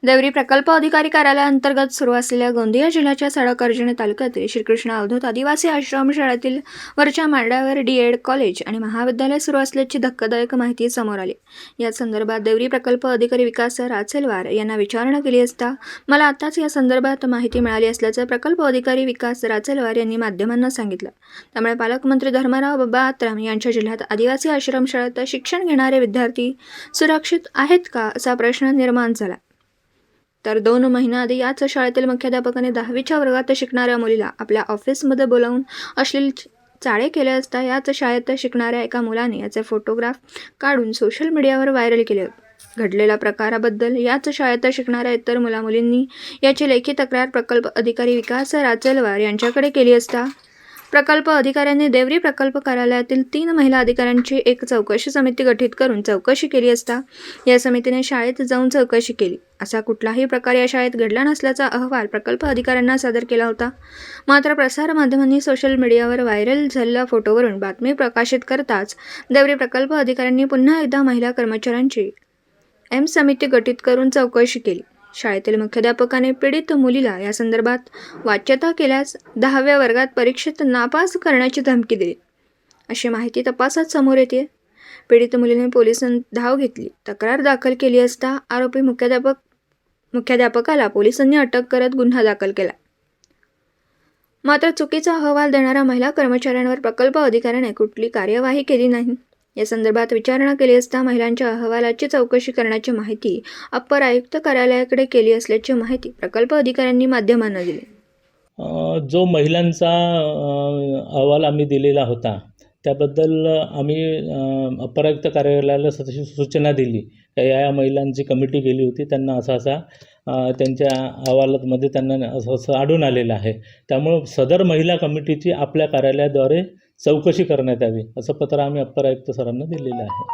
देवरी प्रकल्प अधिकारी कार्यालयाअंतर्गत सुरू असलेल्या गोंदिया जिल्ह्याच्या सडक अर्जुनी तालुक्यातील श्रीकृष्ण अवधूत आदिवासी आश्रम शाळेतील वरच्या मांड्यावर डी.एड. कॉलेज आणि महाविद्यालय सुरू असल्याची धक्कादायक माहिती समोर आली। या संदर्भात देवरी प्रकल्प अधिकारी विकास राचेलवार यांना विचारणा केली असता मला आताच या संदर्भात माहिती मिळाली असल्याचं प्रकल्प अधिकारी विकास राचेलवार यांनी माध्यमांना सांगितलं। त्यामुळे पालकमंत्री धर्मराव बाबा आत्राम यांच्या जिल्ह्यात आदिवासी आश्रमशाळेत शिक्षण घेणारे विद्यार्थी सुरक्षित आहेत का असा प्रश्न निर्माण झाला। तर 2 महिन्याआधी याच शाळेतील मुख्याध्यापकाने 10वीच्या वर्गात शिकणाऱ्या मुलीला आपल्या ऑफिसमध्ये बोलावून अश्लील चाळे केले असता याच शाळेत शिकणाऱ्या एका मुलाने याचे फोटोग्राफ काढून सोशल मीडियावर व्हायरल केले। घडलेल्या प्रकाराबद्दल याच शाळेत शिकणाऱ्या इतर मुलामुलींनी याची लेखी तक्रार प्रकल्प अधिकारी विकास राचेलवार यांच्याकडे केली असता प्रकल्प अधिकाऱ्यांनी देवरी प्रकल्प कार्यालयातील 3 महिला अधिकाऱ्यांची एक चौकशी समिती गठीत करून चौकशी केली असता या समितीने शाळेत जाऊन चौकशी केली। असा कुठलाही प्रकार या शाळेत घडला नसल्याचा अहवाल प्रकल्प अधिकाऱ्यांना सादर केला होता। मात्र प्रसार माध्यमांनी सोशल मीडियावर व्हायरल झालेल्या फोटोवरून बातमी प्रकाशित करताच देवरी प्रकल्प अधिकाऱ्यांनी पुन्हा एकदा महिला कर्मचाऱ्यांची समिती गठीत करून चौकशी केली। शाळेतील मुख्याध्यापकाने पीडित मुलीला या संदर्भात वाच्यता केल्यास 10व्या वर्गात परीक्षेत नापास करण्याची धमकी दिली अशी माहिती तपासात समोर येते। पीडित मुलीने पोलिसांत धाव घेतली, तक्रार दाखल केली असता आरोपी मुख्याध्यापकाला पोलिसांनी अटक करत गुन्हा दाखल केला। मात्र चुकीचा अहवाल देणाऱ्या महिला कर्मचाऱ्यांवर प्रकल्प अधिकाऱ्याने कुठली कार्यवाही केली नाही। या संदर्भात विचारणा केली असता महिलांच्या अहवालाची चौकशी करण्याची माहिती अप्पर आयुक्त कार्यालयाकडे केली असल्याची माहिती प्रकल्प अधिकाऱ्यांनी माध्यमांना दिली। जो महिलांचा अहवाल आम्ही दिलेला होता त्याबद्दल आम्ही अप्पर आयुक्त कार्यालयाला सूचना दिली की या महिलांची कमिटी गेली होती, त्यांना असा त्यांच्या अहवालामध्ये त्यांना असं आढळून आलेलं आहे। त्यामुळे सदर महिला कमिटीची आपल्या कार्यालयाद्वारे चौकशी करण्यात यावी असं पत्र आम्ही अप्पर आयुक्त सरांना दिलेलं आहे।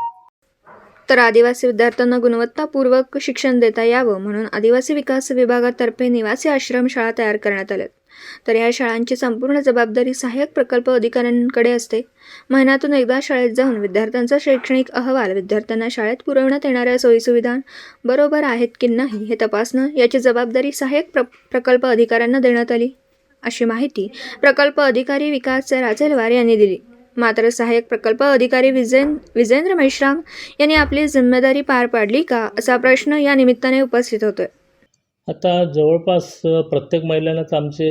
तर आदिवासी विद्यार्थ्यांना गुणवत्तापूर्वक शिक्षण देता यावं म्हणून आदिवासी विकास विभागातर्फे निवासी आश्रम शाळा तयार करण्यात आल्या। तर या शाळांची संपूर्ण जबाबदारी सहाय्यक प्रकल्प अधिकाऱ्यांकडे असते। महिन्यातून एकदा शाळेत जाऊन विद्यार्थ्यांचा शैक्षणिक अहवाल, विद्यार्थ्यांना शाळेत पुरवण्यात येणाऱ्या सोयीसुविधा बरोबर आहेत की नाही हे तपासणं याची जबाबदारी सहाय्यक प्रकल्प अधिकाऱ्यांना देण्यात आली अशी माहिती प्रकल्प अधिकारी विकास राचेलवार यांनी दिली। मात्र सहाय्यक प्रकल्प अधिकारी विजेंद्र मेश्राम यांनी आपली जिम्मेदारी पार पाडली का असा प्रश्न या निमित्ताने उपस्थित होतोय। आता जवळपास प्रत्येक महिलांनाच आमचे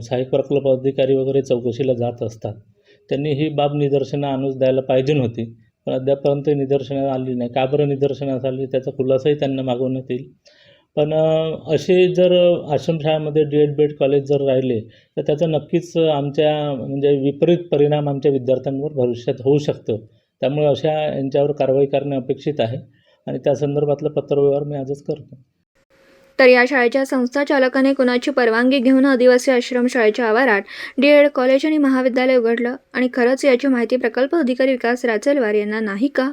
सहाय्यक प्रकल्प अधिकारी वगैरे चौकशीला जात असतात। त्यांनी ही बाब निदर्शनास आणून द्यायला पाहिजे होती, पण अद्यापर्यंत निदर्शनास आली नाही। का बरं निदर्शनास आली त्याचा खुलासाही त्यांना मागवण्यात येईल। पण असे जर आश्रमशाळेमध्ये डी.एड. कॉलेज जर राहिले तर त्याचा नक्कीच आमच्या म्हणजे विपरीत परिणाम आमच्या विद्यार्थ्यांवर भविष्यात होऊ शकतो। त्यामुळे अशा यांच्यावर कारवाई करणे अपेक्षित आहे आणि त्या संदर्भातलं पत्रव्यवहार मी आजच करतो। तर या शाळेच्या संस्थाचालकाने कुणाची परवानगी घेऊन आदिवासी आश्रमशाळेच्या आवारात डी.एड. कॉलेज आणि महाविद्यालय उघडलं आणि खरंच याची माहिती प्रकल्प अधिकारी विकास राचेलवार यांना नाही का?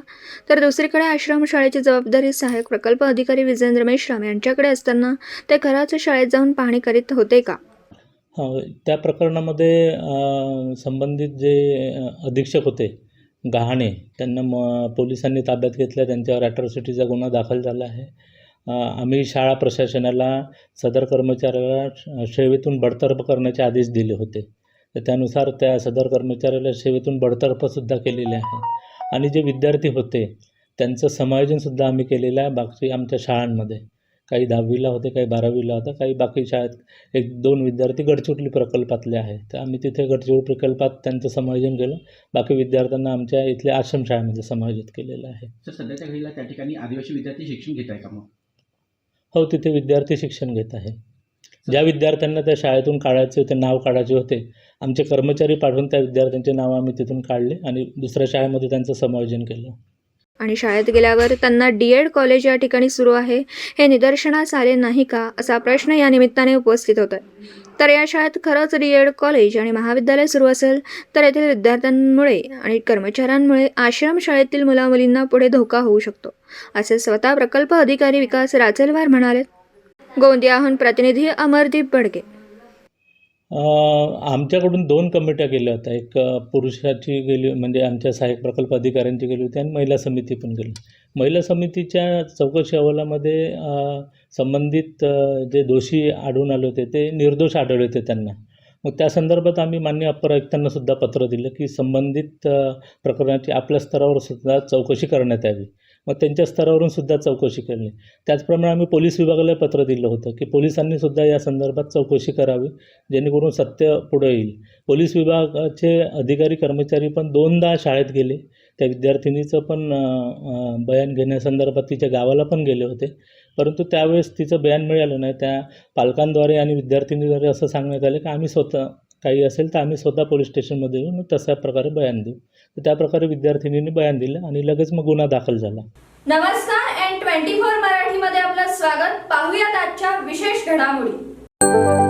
तर दुसरीकडे आश्रमशाळेची जबाबदारी सहाय्यक प्रकल्प अधिकारी विजेंद्र मेश्राम यांच्याकडे असताना ते खरंच शाळेत जाऊन पाहणी करीत होते का? त्या प्रकरणामध्ये संबंधित जे अधीक्षक होते गहाणे त्यांना पोलिसांनी ताब्यात घेतलं, त्यांच्यावर ॲट्रॉसिटीचा गुन्हा दाखल झाला आहे। आम्ही शाळा प्रशासनाला सदर कर्मचाऱ्याला सेवेतून बडतर्फ करण्याचे आदेश दिले होते, तर त्यानुसार त्या सदर कर्मचाऱ्याला सेवेतून बडतर्फसुद्धा केलेले आहे आणि जे विद्यार्थी होते त्यांचं समायोजनसुद्धा आम्ही केलेलं आहे। बाकी आमच्या शाळांमध्ये काही 10वीला होते, काही 12वीला होतं, काही बाकी शाळेत 1-2 विद्यार्थी गडचिरोली प्रकल्पातले आहेत, तर आम्ही तिथे गडचिरोली प्रकल्पात त्यांचं समायोजन केलं। बाकी विद्यार्थ्यांना आमच्या इथल्या आश्रमशाळेमध्ये समायोजित केलेलं आहे। तर सध्याच्या घडीला त्या ठिकाणी आदिवासी विद्यार्थी शिक्षण घेत आहे का मग? हो, तिथे विद्यार्थी शिक्षण घेत आहे। ज्या विद्यार्थ्यांना त्या शाळेतून काढायचे होते, नाव काढायचे होते, आमचे कर्मचारी पाठवून त्या विद्यार्थ्यांचे नाव आम्ही तिथून काढले आणि दुसऱ्या शाळेमध्ये त्यांचं समायोजन केलं। आणि शाळेत गेल्यावर त्यांना डी.एड. कॉलेज या ठिकाणी सुरू आहे हे निदर्शनास आले नाही का असा प्रश्न या निमित्ताने उपस्थित होतोय। तर या शाळेत खरंच डी.एड. कॉलेज आणि महाविद्यालय सुरू असेल तर येथील विद्यार्थ्यांमुळे आणि कर्मचाऱ्यांमुळे आश्रमशाळेतील मुलामुलींना पुढे धोका होऊ शकतो असे स्वतः प्रकल्प अधिकारी विकास राचेलवार म्हणाले। गोंदियाहून प्रतिनिधी अमरदीप बडगे। आमच्याकडून 2 कमिट्या गेल्या होत्या. एक पुरुषाची गेली म्हणजे आमच्या सहाय्यक प्रकल्प अधिकाऱ्यांची गेली होती आणि महिला समिती पण गेली. महिला समितीच्या चौकशी अहवालामध्ये संबंधित जे दोषी आढळून आले होते ते निर्दोष आढळले होते त्यांना. मग त्या संदर्भात आम्ही माननीय अप्पर आयुक्तांना सुद्धा पत्र दिलं की संबंधित प्रकरणाची आपल्या स्तरावर सुद्धा चौकशी करण्यात यावी. मग त्यांच्या स्तरावरून सुद्धा चौकशी केली. त्याचप्रमाणे आम्ही पोलीस विभागाला पत्र दिलं होतं की पोलिसांनी सुद्धा या संदर्भात चौकशी करावी जेणेकरून सत्य पुढे येईल. पोलीस विभागाचे अधिकारी कर्मचारी पण 2दा शाळेत गेले. त्या विद्यार्थिनीचं पण बयान घेण्यासंदर्भात तिच्या गावाला पण गेले होते. परंतु त्यावेळेस तिचं बयान मिळालं नाही. त्या पालकांद्वारे आणि विद्यार्थिनीद्वारे असं सांगण्यात आलं की आम्ही स्वतः काही असेल तर आम्ही स्वतः पोलीस स्टेशनमध्ये येऊन तशा प्रकारे बयान देऊ. तर त्याप्रकारे विद्यार्थिनींनी बयान दिलं आणि लगेच मग गुन्हा दाखल झाला. नमस्कार N24 मराठीमध्ये आपलं स्वागत. पाहूयात आजच्या विशेष घडामोडी.